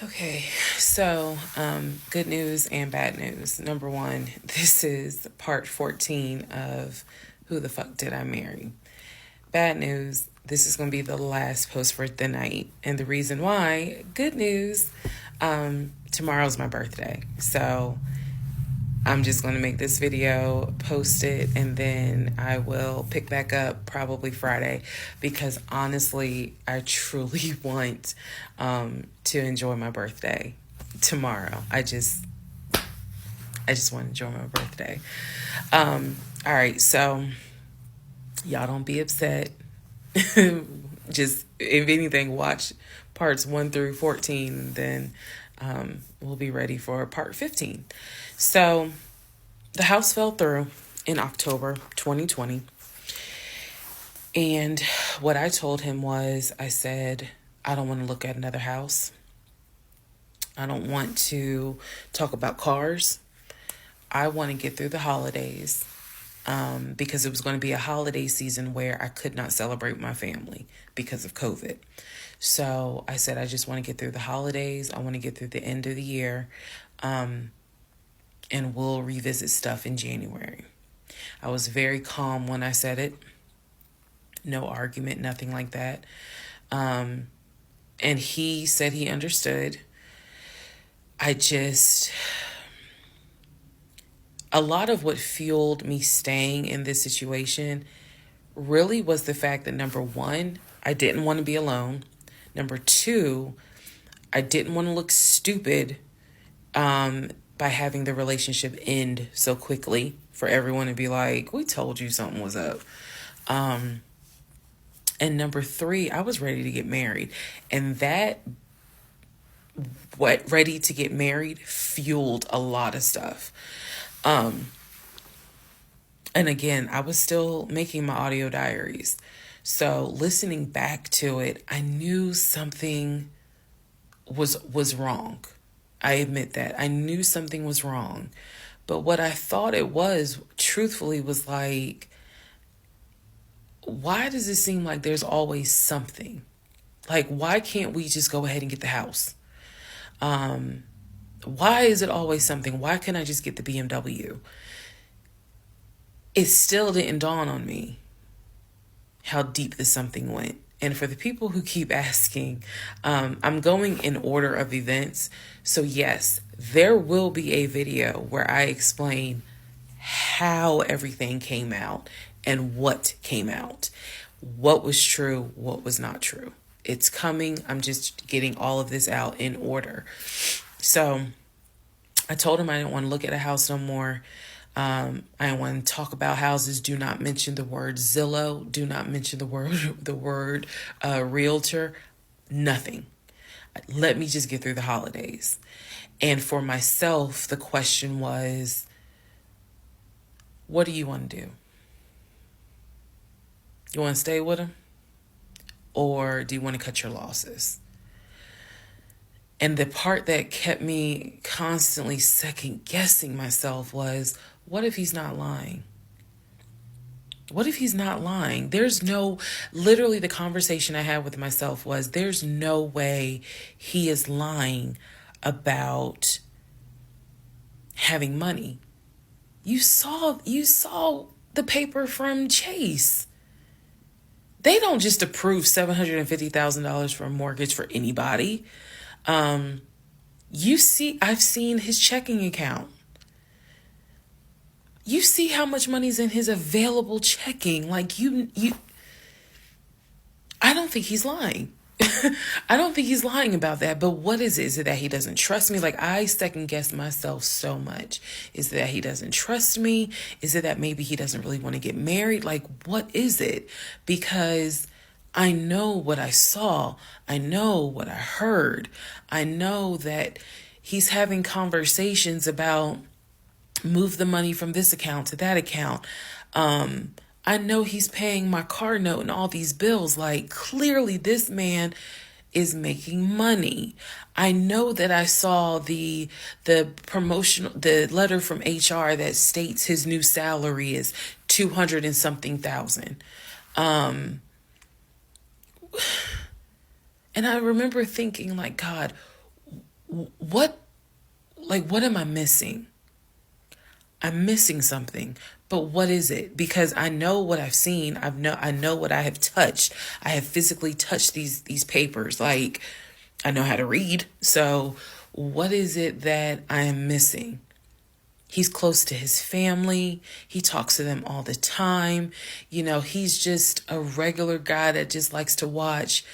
Okay, so good news and bad news. Number one, this is part 14 of Who the Fuck Did I Marry? Bad news, this is going to be the last post for the night. And the reason why, good news, tomorrow's my birthday. So I'm just going to make this video, post it, and then I will pick back up probably Friday because honestly, I truly want to enjoy my birthday tomorrow. I just want to enjoy my birthday. All right, so y'all don't be upset. Just, if anything, watch parts 1 through 14, then we'll be ready for part 15. So the house fell through in October 2020. And what I told him was, I said, I don't want to look at another house. I don't want to talk about cars. I want to get through the holidays because it was going to be a holiday season where I could not celebrate my family because of COVID. So I said, I just want to get through the holidays. I want to get through the end of the year. And we'll revisit stuff in January. I was very calm when I said it. No argument, nothing like that. And he said he understood. A lot of what fueled me staying in this situation really was the fact that, number one, I didn't want to be alone. Number two, I didn't want to look stupid by having the relationship end so quickly for everyone to be like, we told you something was up. And number three, I was ready to get married. And that ready to get married fueled a lot of stuff. And again, I was still making my audio diaries. So listening back to it, I knew something was wrong. I admit that. I knew something was wrong. But what I thought it was, truthfully, was like, why does it seem like there's always something? Like, why can't we just go ahead and get the house? Why is it always something? Why can't I just get the BMW? It still didn't dawn on me how deep this something went. And for the people who keep asking, I'm going in order of events. So yes, there will be a video where I explain how everything came out and what came out, what was true, what was not true. It's coming. I'm just getting all of this out in order. So I told him I didn't want to look at a house no more. I don't want to talk about houses. Do not mention the word Zillow. Do not mention the word realtor. Nothing. Let me just get through the holidays. And for myself, the question was, what do you want to do? You want to stay with him? Or do you want to cut your losses? And the part that kept me constantly second guessing myself was, what if he's not lying? What if he's not lying? Literally the conversation I had with myself was, there's no way he is lying about having money. You saw the paper from Chase. They don't just approve $750,000 for a mortgage for anybody. I've seen his checking account. You see how much money's in his available checking. Like I don't think he's lying. I don't think he's lying about that. But what is it? Is it that he doesn't trust me? Like, I second guess myself so much. Is it that he doesn't trust me? Is it that maybe he doesn't really want to get married? Like, what is it? Because I know what I saw. I know what I heard. I know that he's having conversations about move the money from this account to that account. I know he's paying my car note and all these bills. Like, clearly this man is making money. I know that I saw the letter from HR that states his new salary is 200 and something thousand. And I remember thinking, like, God, what, like, what am I missing? I'm missing something, but what is it? Because I know what I've seen. I know what I have touched. I have physically touched these papers. Like, I know how to read. So what is it that I am missing? He's close to his family. He talks to them all the time. He's just a regular guy that just likes to watch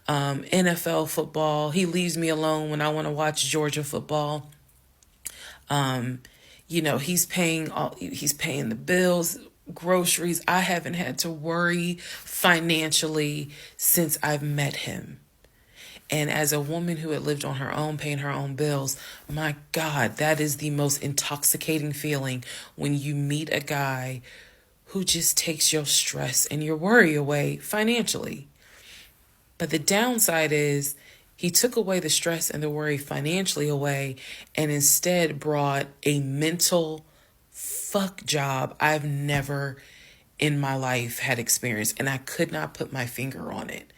NFL football. He leaves me alone when I want to watch Georgia football. He's paying the bills, groceries. I haven't had to worry financially since I've met him. And as a woman who had lived on her own, paying her own bills, my God, that is the most intoxicating feeling when you meet a guy who just takes your stress and your worry away financially. But the downside is he took away the stress and the worry financially away and instead brought a mental fuck job I've never in my life had experienced. And I could not put my finger on it.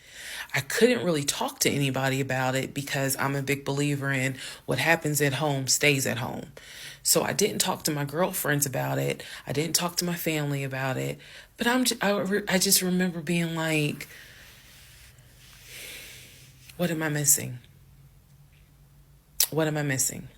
I couldn't really talk to anybody about it because I'm a big believer in what happens at home stays at home. So I didn't talk to my girlfriends about it. I didn't talk to my family about it. But I just remember being like, what am I missing? What am I missing?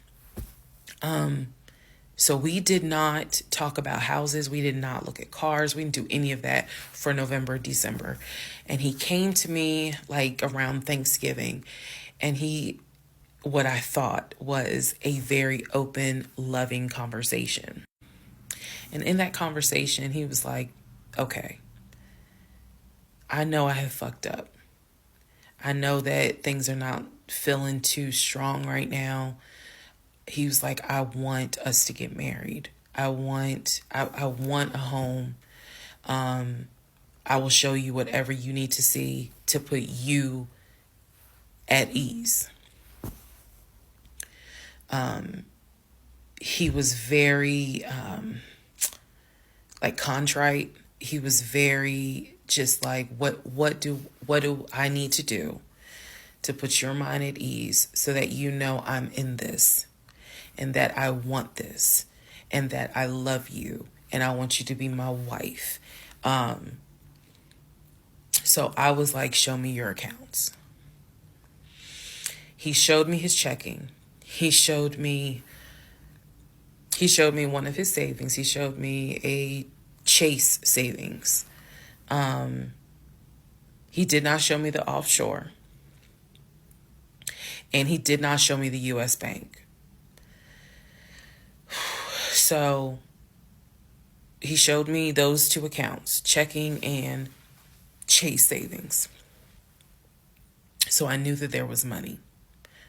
So we did not talk about houses. We did not look at cars. We didn't do any of that for November, December. And he came to me like around Thanksgiving, and what I thought was a very open, loving conversation. And in that conversation, he was like, okay, I know I have fucked up. I know that things are not feeling too strong right now. He was like, I want us to get married. I want a home. I will show you whatever you need to see to put you at ease. He was very contrite. He was very just like, what do I need to do to put your mind at ease so that you know I'm in this and that I want this and that I love you and I want you to be my wife. So I was like, show me your accounts. He showed me his checking. He showed me one of his savings. He showed me a Chase savings. He did not show me the offshore. And he did not show me the U.S. bank. So he showed me those two accounts, checking and Chase savings. So I knew that there was money.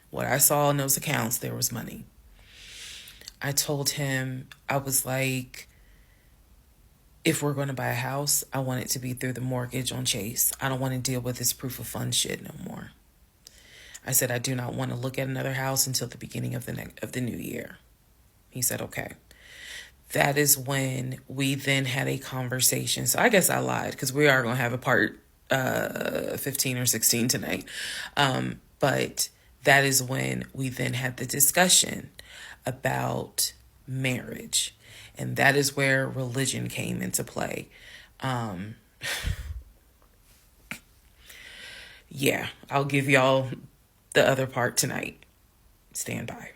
What I saw in those accounts, there was money. I told him, I was like, if we're going to buy a house, I want it to be through the mortgage on Chase. I don't want to deal with this proof of funds shit no more. I said, I do not want to look at another house until the beginning of the new year. He said, okay. That is when we then had a conversation. So I guess I lied because we are going to have a part 15 or 16 tonight. But that is when we then had the discussion about marriage. And that is where religion came into play. Yeah, I'll give y'all the other part tonight. Stand by.